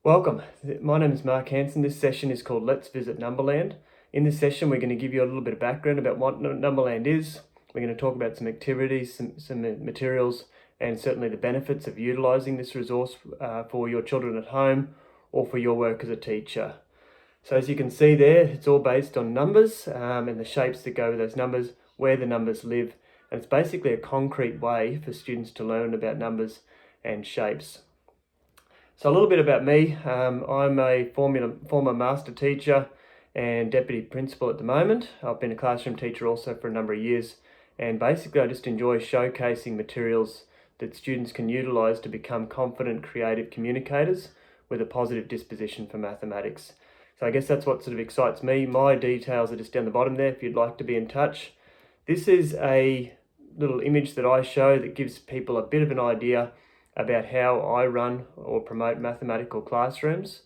Welcome. My name is Mark Hansen. This session is called Let's Visit Numberland. In this session, we're going to give you a little bit of background about what Numberland is. We're going to talk about some activities, some materials, and certainly the benefits of utilising this resource for your children at home or for your work as a teacher. So as you can see there, it's all based on numbers and the shapes that go with those numbers, where the numbers live, and it's basically a concrete way for students to learn about numbers and shapes. So a little bit about me. I'm a former master teacher and deputy principal at the moment. I've been a classroom teacher also for a number of years, and basically I just enjoy showcasing materials that students can utilise to become confident, creative communicators with a positive disposition for mathematics. So I guess that's what sort of excites me. My details are just down the bottom there if you'd like to be in touch. This is a little image that I show that gives people a bit of an idea about how I run or promote mathematical classrooms.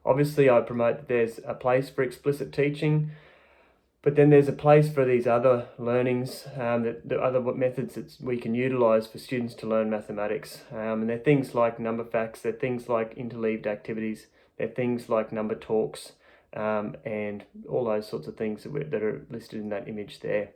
Obviously, I promote that there's a place for explicit teaching, but then there's a place for these other learnings, the other methods that we can utilise for students to learn mathematics. And they're things like number facts, they're things like interleaved activities, they're things like number talks, and all those sorts of things that are listed in that image there.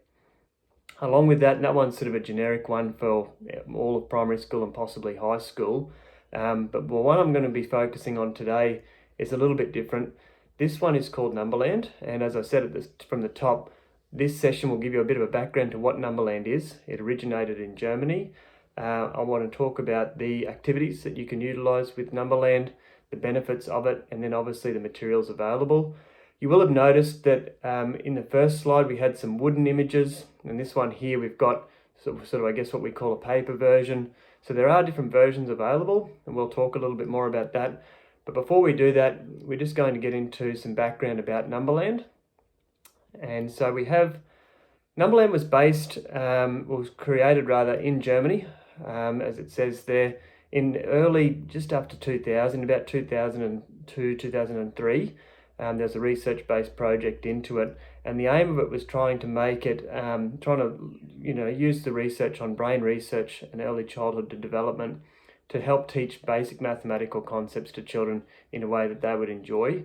Along with that, and that one's sort of a generic one for all of primary school and possibly high school. But one I'm going to be focusing on today is a little bit different. This one is called Numberland, and as I said from the top, this session will give you a bit of a background to what Numberland is. It originated in Germany. I want to talk about the activities that you can utilise with Numberland, the benefits of it, and then obviously the materials available. You will have noticed that in the first slide we had some wooden images, and this one here we've got sort of I guess what we call a paper version. So there are different versions available, and we'll talk a little bit more about that. But before we do that, we're just going to get into some background about Numberland. And so we have Numberland was created in Germany, as it says there, in just after 2000, about 2002, 2003. There's a research-based project into it, and the aim of it was trying to make it, use the research on brain research and early childhood development to help teach basic mathematical concepts to children in a way that they would enjoy.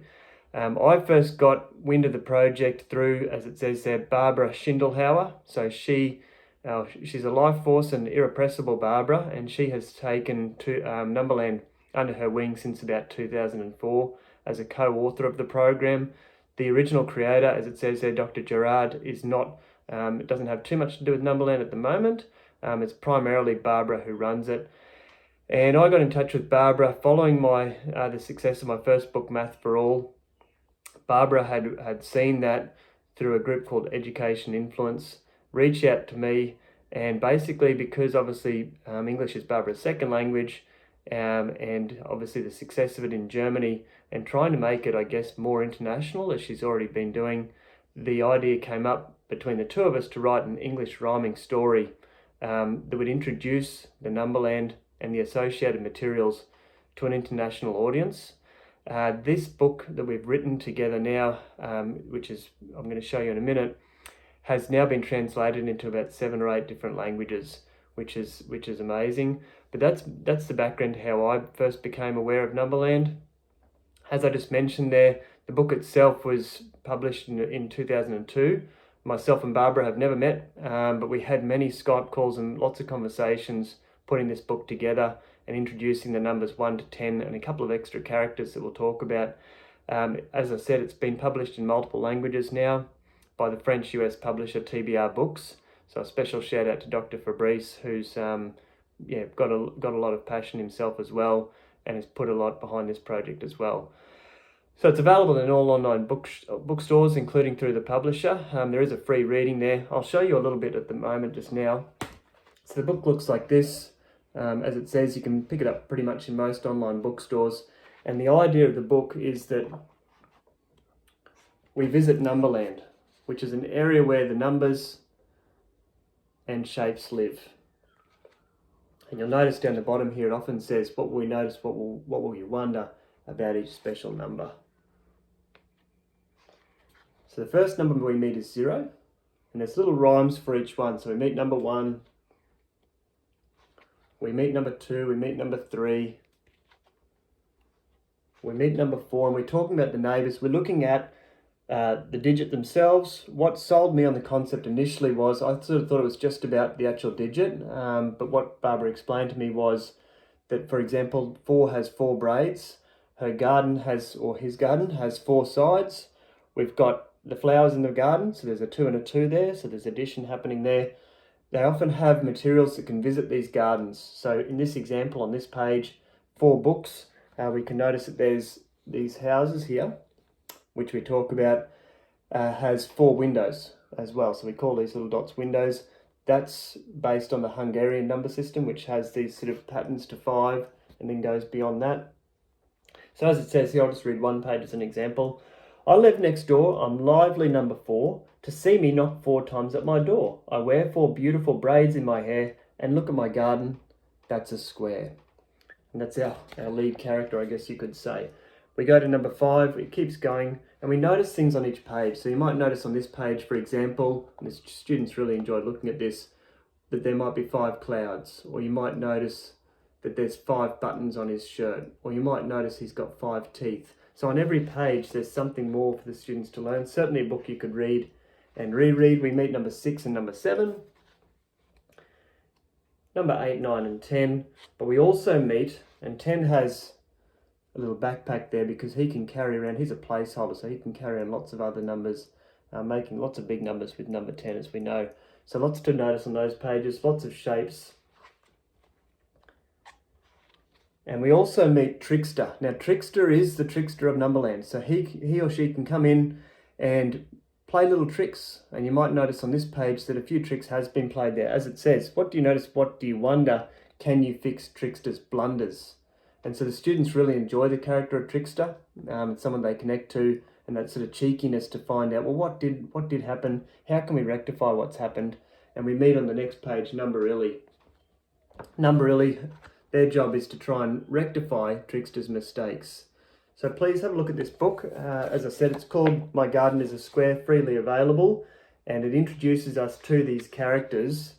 I first got wind of the project through, as it says there, Barbara Schindelhauer. So she's a life force and irrepressible Barbara, and she has taken Numberland under her wing since about 2004 as a co-author of the program. The original creator, as it says there, Dr. Gerard, it doesn't have too much to do with Numberland at the moment. It's primarily Barbara who runs it. And I got in touch with Barbara following the success of my first book, Math for All. Barbara had seen that through a group called Education Influence, reached out to me, and basically because obviously English is Barbara's second language, and obviously the success of it in Germany and trying to make it, I guess, more international as she's already been doing, the idea came up between the two of us to write an English rhyming story that would introduce the Numberland and the associated materials to an international audience. This book that we've written together now, which is I'm going to show you in a minute, has now been translated into about 7 or 8 different languages, which is amazing. But that's the background to how I first became aware of Numberland. As I just mentioned there, the book itself was published in 2002. Myself and Barbara have never met, but we had many Skype calls and lots of conversations putting this book together and introducing the numbers 1 to 10 and a couple of extra characters that we'll talk about. As I said, it's been published in multiple languages now by the French-US publisher TBR Books. So a special shout out to Dr. Fabrice, who's got a lot of passion himself as well, and has put a lot behind this project as well. So it's available in all online bookstores, including through the publisher. There is a free reading there. I'll show you a little bit at the moment just now. So the book looks like this. As it says, you can pick it up pretty much in most online bookstores. And the idea of the book is that we visit Numberland, which is an area where the numbers and shapes live. And you'll notice down the bottom here, it often says, what will you wonder about each special number? So the first number we meet is 0, and there's little rhymes for each one. So we meet number 1, we meet number 2, we meet number 3, We meet number 4 and we're talking about the neighbours. We're looking at the digit themselves. What sold me on the concept initially was I sort of thought it was just about the actual digit, but what Barbara explained to me was that, for example, 4 has 4 braids. Her garden has, or his garden has 4 sides. We've got the flowers in the garden, so there's a 2 and a 2 there, so there's addition happening there. They often have materials that can visit these gardens. So in this example on this page, 4 books, we can notice that there's these houses here, which we talk about, has 4 windows as well. So we call these little dots windows. That's based on the Hungarian number system, which has these sort of patterns to 5 and then goes beyond that. So as it says here, I'll just read one page as an example. I live next door, I'm lively number 4. To see me knock 4 times at my door. I wear 4 beautiful braids in my hair and look at my garden, that's a square. And that's our lead character, I guess you could say. We go to number 5, it keeps going, and we notice things on each page. So you might notice on this page, for example, and the students really enjoyed looking at this, that there might be 5 clouds, or you might notice that there's 5 buttons on his shirt, or you might notice he's got 5 teeth. So on every page, there's something more for the students to learn. Certainly a book you could read and reread. We meet number 6 and number 7. Number 8, 9 and 10. But we also meet, and 10 has a little backpack there because he can carry around, he's a placeholder, so he can carry around lots of other numbers, making lots of big numbers with number 10, as we know. So lots to notice on those pages, lots of shapes. And we also meet Trickster. Now Trickster is the trickster of Numberland. So he or she can come in and play little tricks. And you might notice on this page that a few tricks has been played there. As it says, what do you notice, what do you wonder? Can you fix Trickster's blunders? And so the students really enjoy the character of Trickster. It's someone they connect to, and that sort of cheekiness to find out, well, what did happen? How can we rectify what's happened? And we meet on the next page Numberland. Numberland, their job is to try and rectify Trickster's mistakes. So please have a look at this book. As I said, it's called My Garden is a Square, freely available, and it introduces us to these characters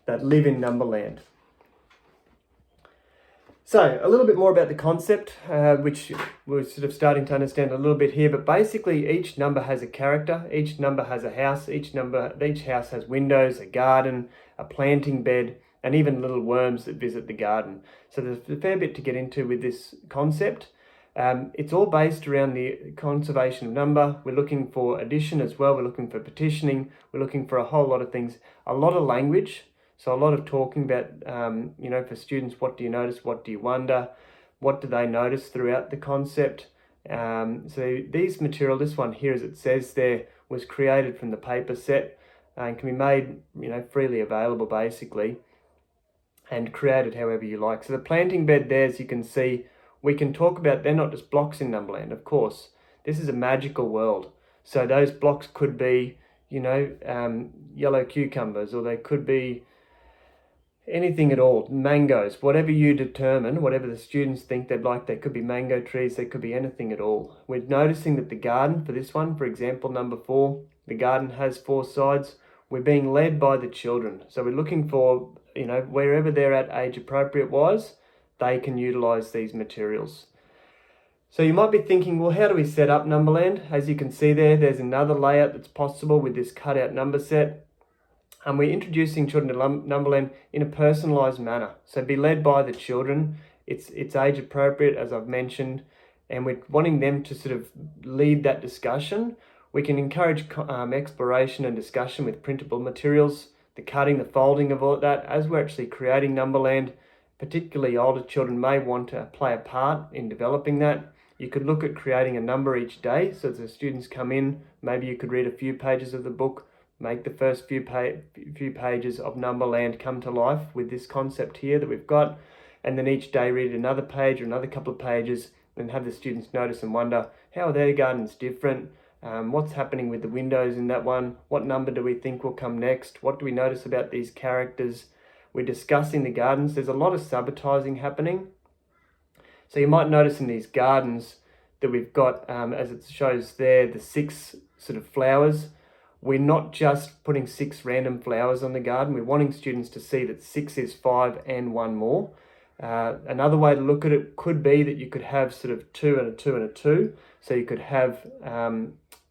that live in Numberland. So a little bit more about the concept, which we're sort of starting to understand a little bit here, but basically each number has a character, each number has a house, each house has windows, a garden, a planting bed, and even little worms that visit the garden. So there's a fair bit to get into with this concept. It's all based around the conservation of number. We're looking for addition as well, we're looking for petitioning, we're looking for a whole lot of things, a lot of language. So a lot of talking about, for students, what do you notice, what do you wonder, what do they notice throughout the concept. So this one here, as it says there, was created from the paper set and can be made, freely available basically, and created however you like. So the planting bed there, as you can see, we can talk about, they're not just blocks in Numberland, of course. This is a magical world. So those blocks could be, yellow cucumbers, or they could be anything at all, mangoes, whatever you determine, whatever the students think they'd like. They could be mango trees, they could be anything at all. We're noticing that the garden for this one, for example, number 4, the garden has 4 sides. We're being led by the children. So we're looking for, wherever they're at age appropriate wise, they can utilize these materials. So you might be thinking, well, how do we set up Numberland? As you can see there's another layout that's possible with this cutout number set. And we're introducing children to Numberland in a personalised manner. So be led by the children. It's age appropriate, as I've mentioned, and we're wanting them to sort of lead that discussion. We can encourage exploration and discussion with printable materials, the cutting, the folding of all that. As we're actually creating Numberland, particularly older children may want to play a part in developing that. You could look at creating a number each day. So as the students come in, maybe you could read a few pages of the book, make the first few pages of Numberland come to life with this concept here that we've got, and then each day read another page or another couple of pages and have the students notice and wonder, how are their gardens different? What's happening with the windows in that one? What number do we think will come next? What do we notice about these characters? We're discussing the gardens. There's a lot of sabotaging happening. So you might notice in these gardens that we've got, as it shows there, the 6 sort of flowers. we're not just putting 6 random flowers on the garden. We're wanting students to see that 6 is 5 and 1 more. Another way to look at it could be that you could have sort of 2 and a 2 and a 2. So you could have,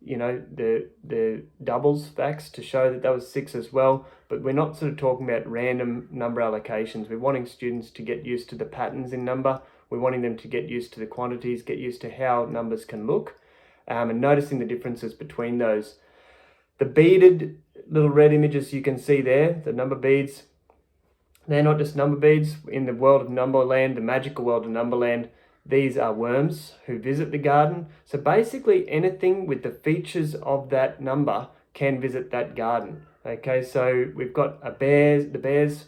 the doubles facts to show that was 6 as well. But we're not sort of talking about random number allocations. We're wanting students to get used to the patterns in number. We're wanting them to get used to the quantities, get used to how numbers can look, and noticing the differences between those. The beaded little red images you can see there, the number beads, they're not just number beads. In the world of Numberland, the magical world of Numberland, these are worms who visit the garden. So basically anything with the features of that number can visit that garden. Okay, so we've got the bears,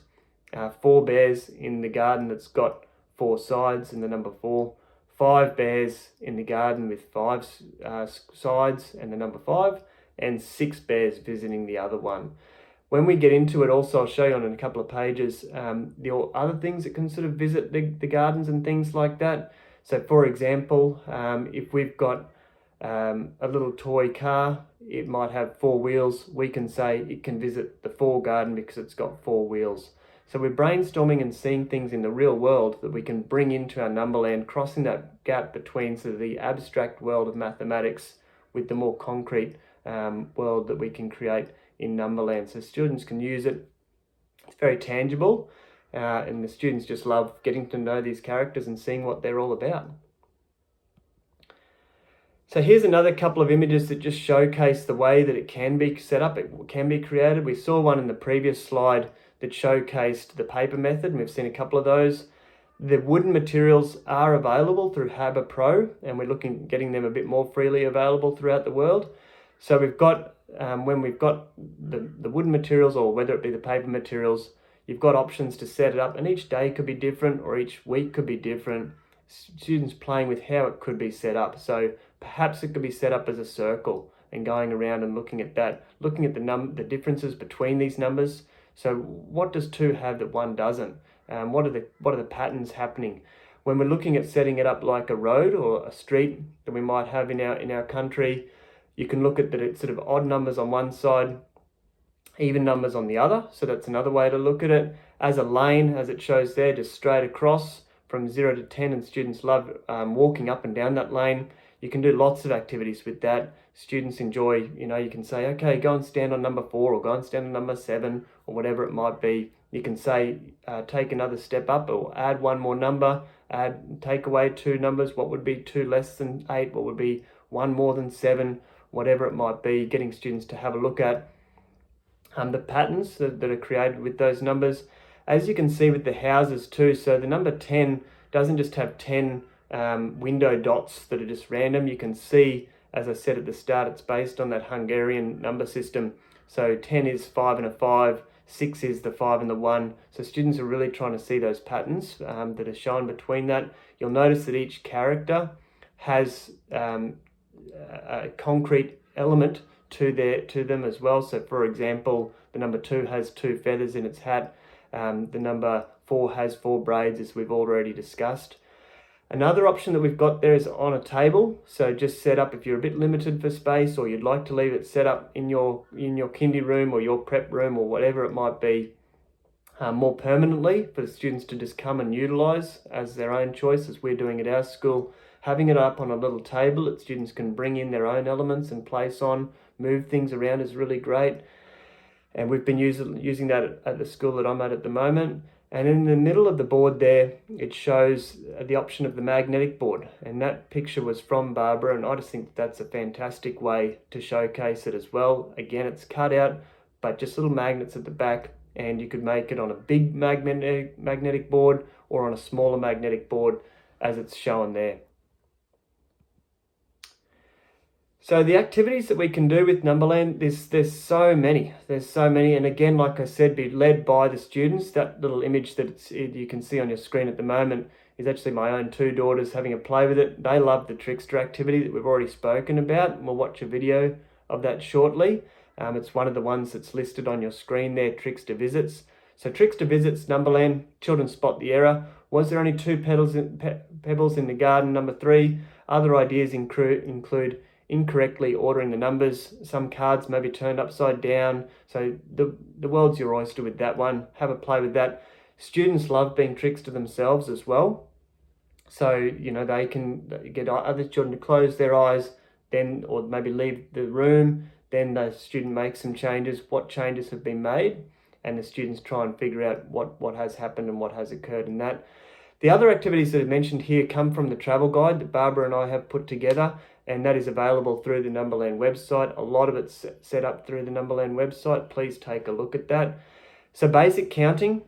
4 bears in the garden that's got 4 sides in the number 4. 5 bears in the garden with 5 sides and the number 5. And 6 bears visiting the other one. When we get into it also, I'll show you on a couple of pages, the other things that can sort of visit the gardens and things like that. So for example, if we've got a little toy car, it might have 4 wheels. We can say it can visit the 4 garden because it's got 4 wheels. So we're brainstorming and seeing things in the real world that we can bring into our Numberland, crossing that gap between sort of the abstract world of mathematics with the more concrete world that we can create in Numberland. So students can use it. It's very tangible, and the students just love getting to know these characters and seeing what they're all about. So here's another couple of images that just showcase the way that it can be set up, it can be created. We saw one in the previous slide that showcased the paper method, and we've seen a couple of those. The wooden materials are available through Haber Pro, and we're looking at getting them a bit more freely available throughout the world. So we've got, when we've got the wooden materials, or whether it be the paper materials, you've got options to set it up, and each day could be different or each week could be different. Students playing with how it could be set up. So perhaps it could be set up as a circle and going around and looking at that, looking at the differences between these numbers. So what does 2 have that 1 doesn't? What are the patterns happening? When we're looking at setting it up like a road or a street that we might have in our country, you can look at that it's sort of odd numbers on one side, even numbers on the other. So that's another way to look at it. As a lane, as it shows there, just straight across from 0 to 10, and students love walking up and down that lane. You can do lots of activities with that. Students enjoy, you can say, okay, go and stand on number 4 or go and stand on number 7 or whatever it might be. You can say, take another step up or add 1 more number, take away 2 numbers. What would be 2 less than 8? What would be 1 more than 7? Whatever it might be, getting students to have a look at the patterns that are created with those numbers. As you can see with the houses too, so the number 10 doesn't just have 10 window dots that are just random. You can see, as I said at the start, it's based on that Hungarian number system. So 10 is 5 and a 5, 6 is the 5 and the 1. So students are really trying to see those patterns that are shown between that. You'll notice that each character has a concrete element to them as well. So for example, the number 2 has 2 feathers in its hat. The number 4 has 4 braids, as we've already discussed. Another option that we've got there is on a table. So just set up, if you're a bit limited for space, or you'd like to leave it set up in your kindy room or your prep room or whatever it might be, more permanently for the students to just come and utilize as their own choice, as we're doing at our school. Having it up on a little table that students can bring in their own elements and place on, move things around is really great. And we've been using that at the school that I'm at the moment. And in the middle of the board there, it shows the option of the magnetic board. And that picture was from Barbara, and I just think that's a fantastic way to showcase it as well. Again, it's cut out, but just little magnets at the back, and you could make it on a big magnetic board or on a smaller magnetic board as it's shown there. So the activities that we can do with Numberland, there's so many. And again, like I said, be led by the students. That little image that you can see on your screen at the moment is actually my own 2 daughters having a play with it. They love the trickster activity that we've already spoken about, and we'll watch a video of that shortly. It's one of the ones that's listed on your screen there, Trickster Visits. So Trickster Visits, Numberland, children spot the error. Was there only 2 pebbles in the garden? Number 3. Other ideas include incorrectly ordering the numbers. Some cards may be turned upside down. So the world's your oyster with that one. Have a play with that. Students love being trickster themselves as well. So, you know, they can get other children to close their eyes, then, or maybe leave the room. Then the student makes some changes, what changes have been made, and the students try and figure out what has happened and what has occurred in that. The other activities that are mentioned here come from the travel guide that Barbara and I have put together, and that is available through the Numberland website. A lot of it's set up through the Numberland website. Please take a look at that. So basic counting,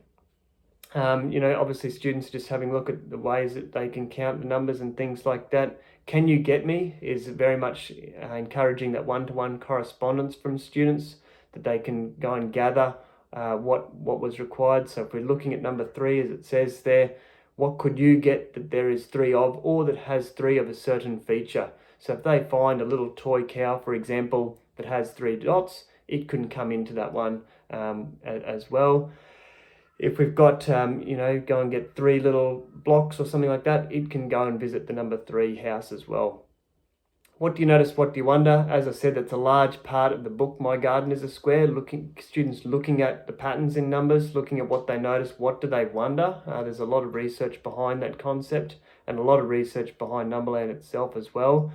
you know, obviously students just having a look at the ways that they can count the numbers and things like that. Can you get me is very much encouraging that one-to-one correspondence from students, that they can go and gather what was required. So if we're looking at number 3, as it says there, what could you get that there is 3 of, or that has 3 of a certain feature? So if they find a little toy cow, for example, that has 3 dots, it can come into that one as well. If we've got, you know, go and get 3 little blocks or something like that, it can go and visit the number 3 house as well. What do you notice? What do you wonder? As I said, that's a large part of the book, My Garden is a Square, students looking at the patterns in numbers, looking at what they notice, what do they wonder. There's a lot of research behind that concept and a lot of research behind Numberland itself as well.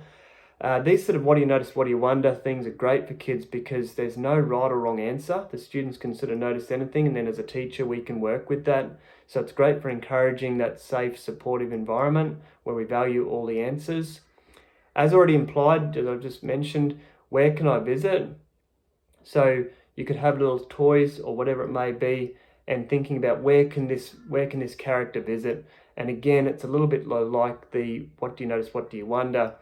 These sort of what do you notice, what do you wonder things are great for kids because there's no right or wrong answer. The students can sort of notice anything, and then as a teacher we can work with that. So it's great for encouraging that safe, supportive environment where we value all the answers. As already implied, as I've just mentioned, where can I visit? So you could have little toys or whatever it may be, and thinking about where can this character visit. And again, it's a little bit like the what do you notice, what do you wonder.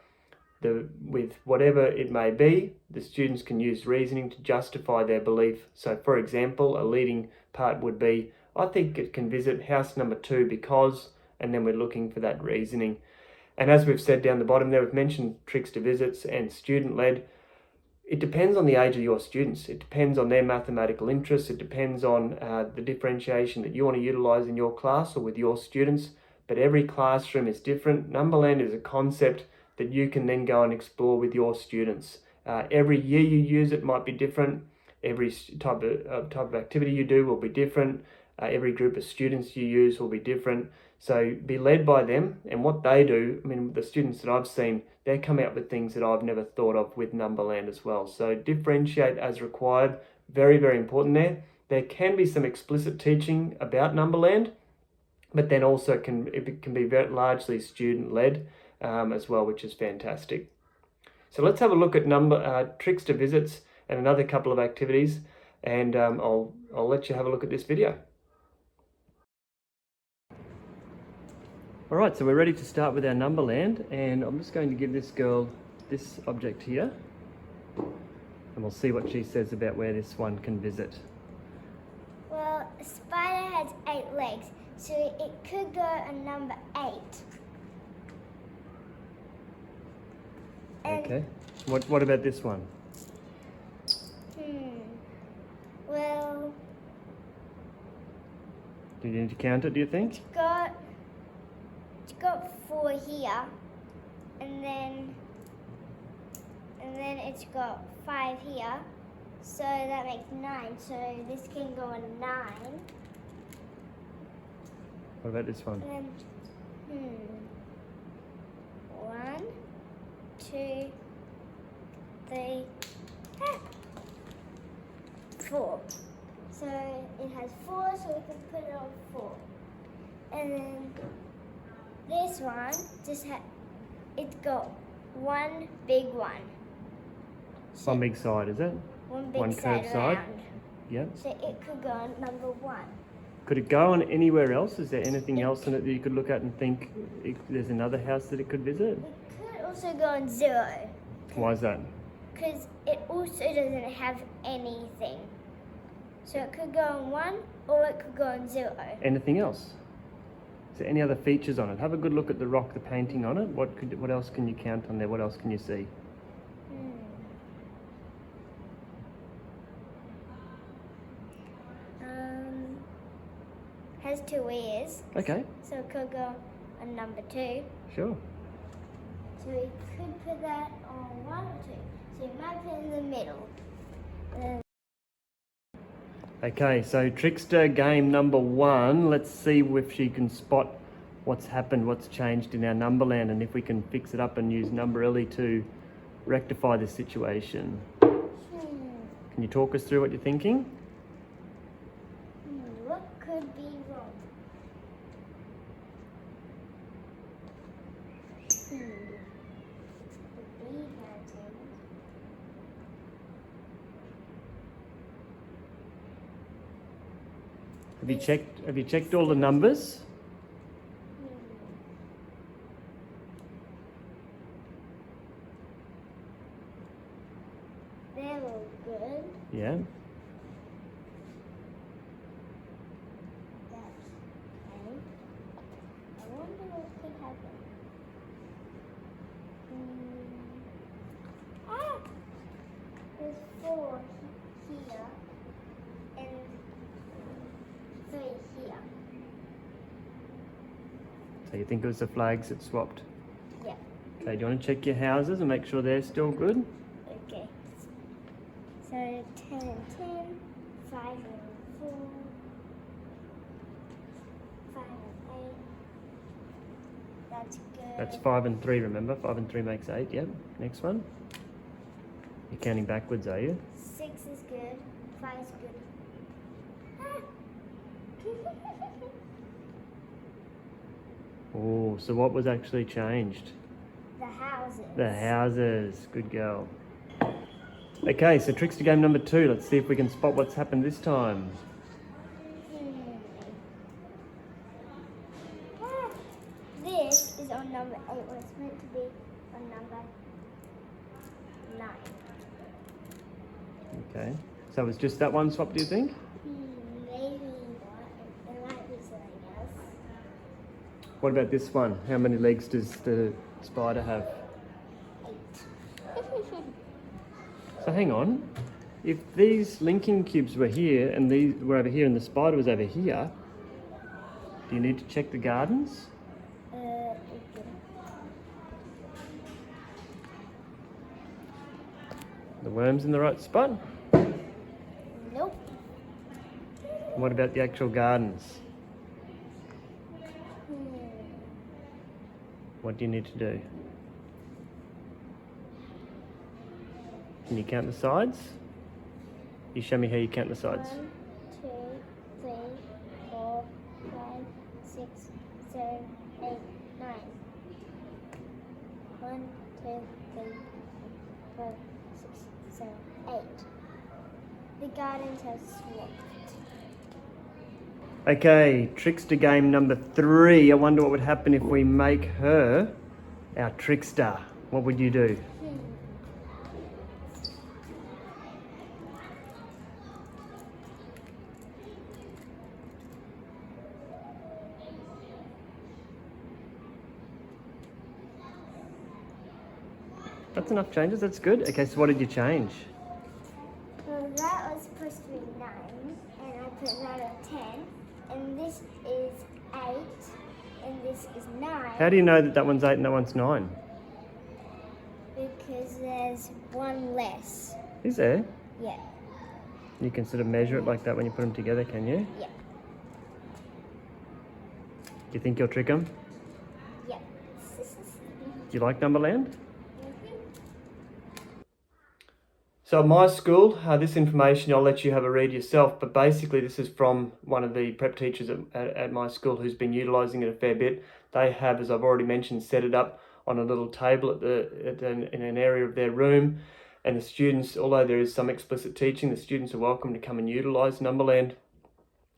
With whatever it may be, the students can use reasoning to justify their belief. So for example, a leading part would be, I think it can visit house number 2 because, and then we're looking for that reasoning. And as we've said down the bottom there, we've mentioned trickster visits and student-led. It depends on the age of your students. It depends on their mathematical interests. It depends on the differentiation that you want to utilise in your class or with your students. But every classroom is different. Numberland is a concept that you can then go and explore with your students. Every year you use it might be different. Every type of activity you do will be different. Every group of students you use will be different. So be led by them and what they do. I mean, the students that I've seen, they come out with things that I've never thought of with Numberland as well. So differentiate as required. Very, very important there. There can be some explicit teaching about Numberland, but then also it can be very largely student-led as well, which is fantastic. So let's have a look at trickster visits and another couple of activities, and I'll let you have a look at this video. All right, so we're ready to start with our Numberland, and I'm just going to give this girl this object here, and we'll see what she says about where this one can visit. Well, a spider has 8 legs, so it could go on number 8. Okay. What about this one? Well, do you need to count it, do you think? It's got 4 here, and then it's got 5 here, so that makes 9. So this can go on 9. What about this one? And then, 1, 2, 3, 4. So it has 4, so we can put it on 4. And then this one it's got 1 big one. So one big side, is it? One big one side curved around. side. Yeah. So it could go on number 1. Could it go on anywhere else? Is there anything else in it that you could look at and think there's another house that it could visit? It could also go on 0. Why is that? Because it also doesn't have anything. So it could go on 1 or it could go on 0. Anything else? Is there any other features on it? Have a good look at the rock, the painting on it. What else can you count on there? What else can you see? Has 2 ears. Okay. So it could go on number 2. Sure. So we could put that on 1 or 2. So you might put it in the middle. Okay, so trickster game number 1. Let's see if she can spot what's happened, what's changed in our Numberland, and if we can fix it up and use Numberelli to rectify this situation. Can you talk us through what you're thinking? What could be wrong? The bee pattern. Have you checked all the numbers? They're all good. Yeah. That's okay. I wonder what could happen. There's 4 here and 3 here. So you think it was the flags that swapped? Yeah. Okay, do you want to check your houses and make sure they're still good? Okay. So 10 and 10, 5 and 4, 5 and 8. That's good. That's 5 and 3, remember? 5 and 3 makes 8, yep. Next one. You're counting backwards, are you? 6 is good. 5 is good. Oh, so what was actually changed? The houses. The houses. Good girl. Okay, so trickster game number 2. Let's see if we can spot what's happened this time. This is on number 8 when it's meant to be on number 9. Okay, so it was just that one swap, do you think? Maybe not. It might be something else. What about this one? How many legs does the spider have? 8. So hang on. If these linking cubes were here and these were over here and the spider was over here, do you need to check the gardens? Okay. The worm's in the right spot? Nope. What about the actual gardens? What do you need to do? Can you count the sides? You show me how you count the sides. 1, 2, 3, 4, 5, 6, 7, 8, 9. 1, 2, 3, 4, 6, 7, 8. The gardens have swapped. Okay, trickster game number 3. I wonder what would happen if we make her our trickster. What would you do? That's enough changes, that's good. Okay, so what did you change? Well, that was supposed to be 9, and I put that at 10, and this is 8, and this is 9. How do you know that that one's 8 and that one's 9? Because there's 1 less. Is there? Yeah. You can sort of measure it like that when you put them together, can you? Yeah. Do you think you'll trick them? Yeah. Do you like Numberland? So at my school, this information I'll let you have a read yourself, but basically this is from one of the prep teachers at my school who's been utilising it a fair bit. They have, as I've already mentioned, set it up on a little table in an area of their room, and the students, although there is some explicit teaching, the students are welcome to come and utilise Numberland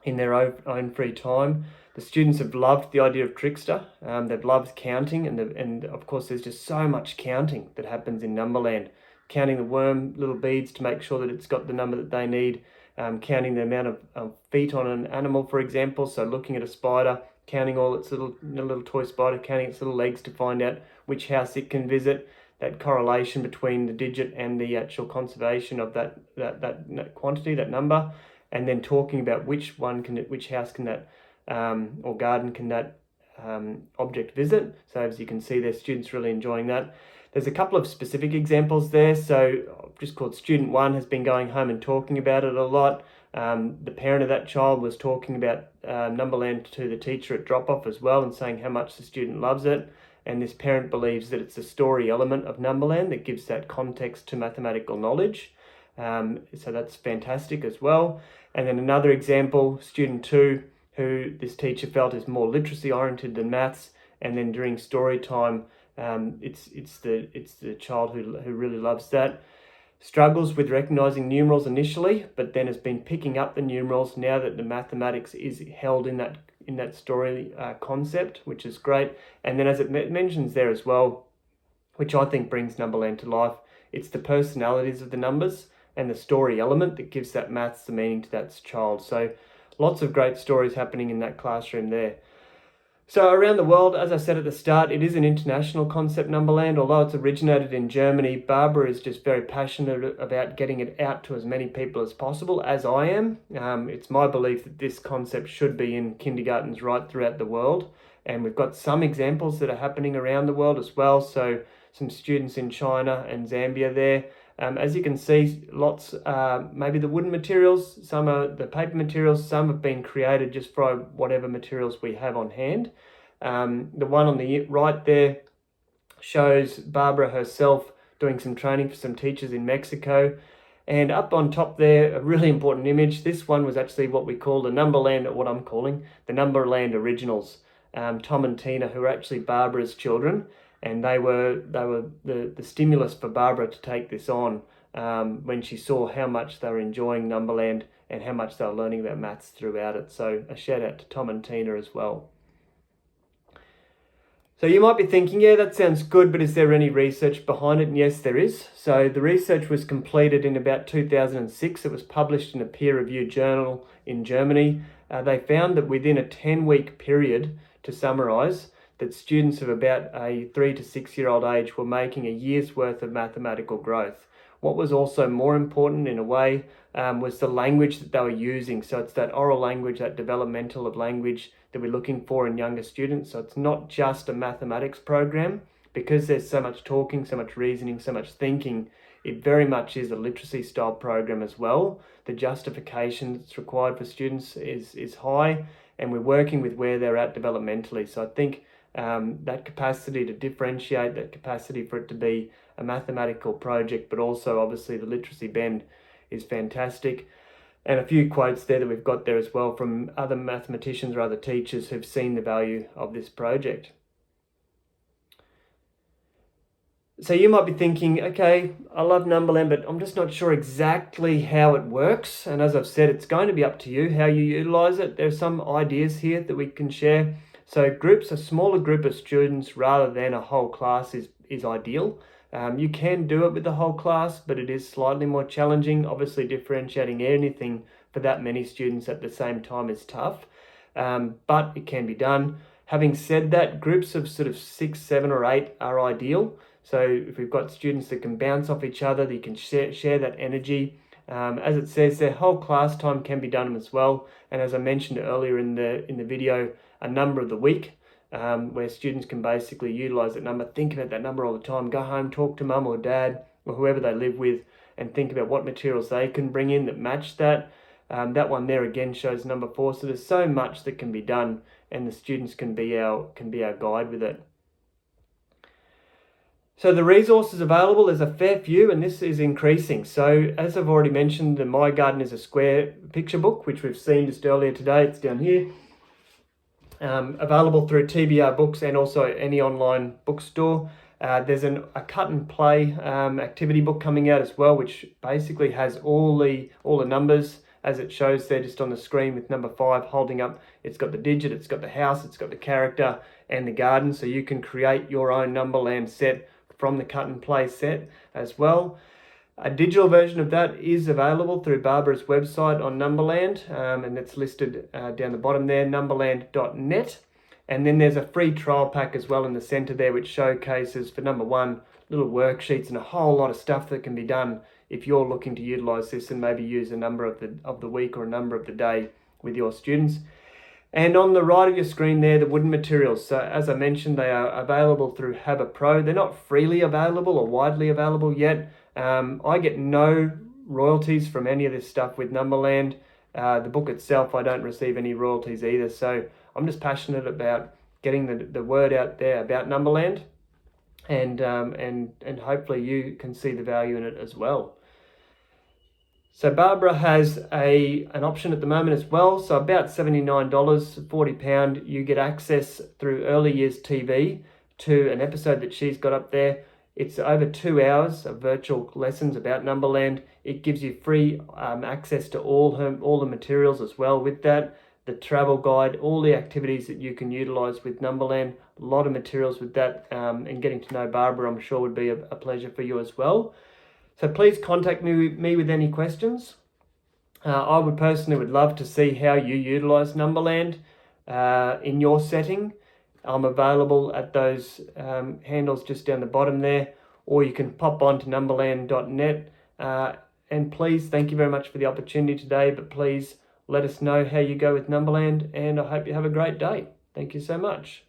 in their own free time. The students have loved the idea of trickster. They've loved counting, and of course there's just so much counting that happens in Numberland. Counting the worm little beads to make sure that it's got the number that they need, counting the amount of feet on an animal, for example. So looking at a spider, counting all its little toy spider, counting its little legs to find out which house it can visit, that correlation between the digit and the actual conservation of that quantity, that number, and then talking about which house can that or garden can that object visit. So as you can see there, students really enjoying that. There's a couple of specific examples there. So just called student 1 has been going home and talking about it a lot. The parent of that child was talking about Numberland to the teacher at drop-off as well, and saying how much the student loves it. And this parent believes that it's the story element of Numberland that gives that context to mathematical knowledge. So that's fantastic as well. And then another example, student 2, who this teacher felt is more literacy oriented than maths. And then during story time, it's the child who really loves that. Struggles with recognizing numerals initially, but then has been picking up the numerals now that the mathematics is held in that story concept, which is great. And then as it mentions there as well, which I think brings Numberland to life, it's the personalities of the numbers and the story element that gives that maths the meaning to that child. So lots of great stories happening in that classroom there. So around the world, as I said at the start, it is an international concept, Numberland. Although it's originated in Germany, Barbara is just very passionate about getting it out to as many people as possible, as I am. It's my belief that this concept should be in kindergartens right throughout the world. And we've got some examples that are happening around the world as well. So some students in China and Zambia there. As you can see, lots, maybe the wooden materials, some are the paper materials, some have been created just from whatever materials we have on hand. The one on the right there shows Barbara herself doing some training for some teachers in Mexico. And up on top there, a really important image. This one was actually what we call the Numberland, or what I'm calling the Numberland Originals. Tom and Tina, who are actually Barbara's children. And they were the stimulus for Barbara to take this on when she saw how much they were enjoying Numberland and how much they were learning about maths throughout it. So a shout out to Tom and Tina as well. So you might be thinking, yeah, that sounds good, but is there any research behind it? And yes, there is. So the research was completed in about 2006. It was published in a peer-reviewed journal in Germany. They found that within a 10-week period, to summarise, that students of about a 3 to 6 year old age were making a year's worth of mathematical growth. What was also more important in a way was the language that they were using. So it's that oral language, that developmental of language that we're looking for in younger students. So it's not just a mathematics program. Because there's so much talking, so much reasoning, so much thinking, it very much is a literacy style program as well. The justification that's required for students is high, and we're working with where they're at developmentally. So I think that capacity to differentiate, that capacity for it to be a mathematical project, but also obviously the literacy bend is fantastic. And a few quotes there that we've got there as well from other mathematicians or other teachers who've seen the value of this project. So you might be thinking, okay, I love Numberland, but I'm just not sure exactly how it works. And as I've said, it's going to be up to you how you utilize it. There's some ideas here that we can share. So a smaller group of students rather than a whole class is ideal. You can do it with the whole class, but it is slightly more challenging. Obviously, differentiating anything for that many students at the same time is tough, but it can be done. Having said that, groups of sort of 6, 7 or 8 are ideal. So if we've got students that can bounce off each other, they can share that energy. As it says, their whole class time can be done as well. And as I mentioned earlier in the video, a number of the week, where students can basically utilize that number, think about that number all the time, go home, talk to mum or dad or whoever they live with, and think about what materials they can bring in that match that. That one there again shows number 4. So there's so much that can be done, and the students can be our guide with it. So the resources available, there's a fair few, and this is increasing. So as I've already mentioned, the My Garden is a Square picture book, which we've seen just earlier today. It's down here. Available through TBR Books and also any online bookstore. There's a cut and play activity book coming out as well, which basically has all the numbers as it shows there just on the screen, with number 5 holding up. It's got the digit, it's got the house, it's got the character and the garden. So you can create your own Numberland set from the cut and play set as well. A digital version of that is available through Barbara's website on Numberland, and it's listed down the bottom there, numberland.net. And then there's a free trial pack as well in the center there, which showcases, for number 1, little worksheets and a whole lot of stuff that can be done if you're looking to utilize this and maybe use a number of the week or a number of the day with your students. And on the right of your screen there, the wooden materials. So as I mentioned, they are available through Habba Pro. They're not freely available or widely available yet. I get no royalties from any of this stuff with Numberland. The book itself, I don't receive any royalties either. So I'm just passionate about getting the word out there about Numberland, and hopefully you can see the value in it as well. So Barbara has an option at the moment as well. So about $79, £40, you get access through Early Years TV to an episode that she's got up there. It's over 2 hours of virtual lessons about Numberland. It gives you free access to all the materials as well with that. The travel guide, all the activities that you can utilize with Numberland. A lot of materials with that, and getting to know Barbara, I'm sure, would be a pleasure for you as well. So please contact me with any questions. I would personally love to see how you utilize Numberland in your setting. I'm available at those handles just down the bottom there, or you can pop on to numberland.net. And please, thank you very much for the opportunity today, but please let us know how you go with Numberland, and I hope you have a great day. Thank you so much.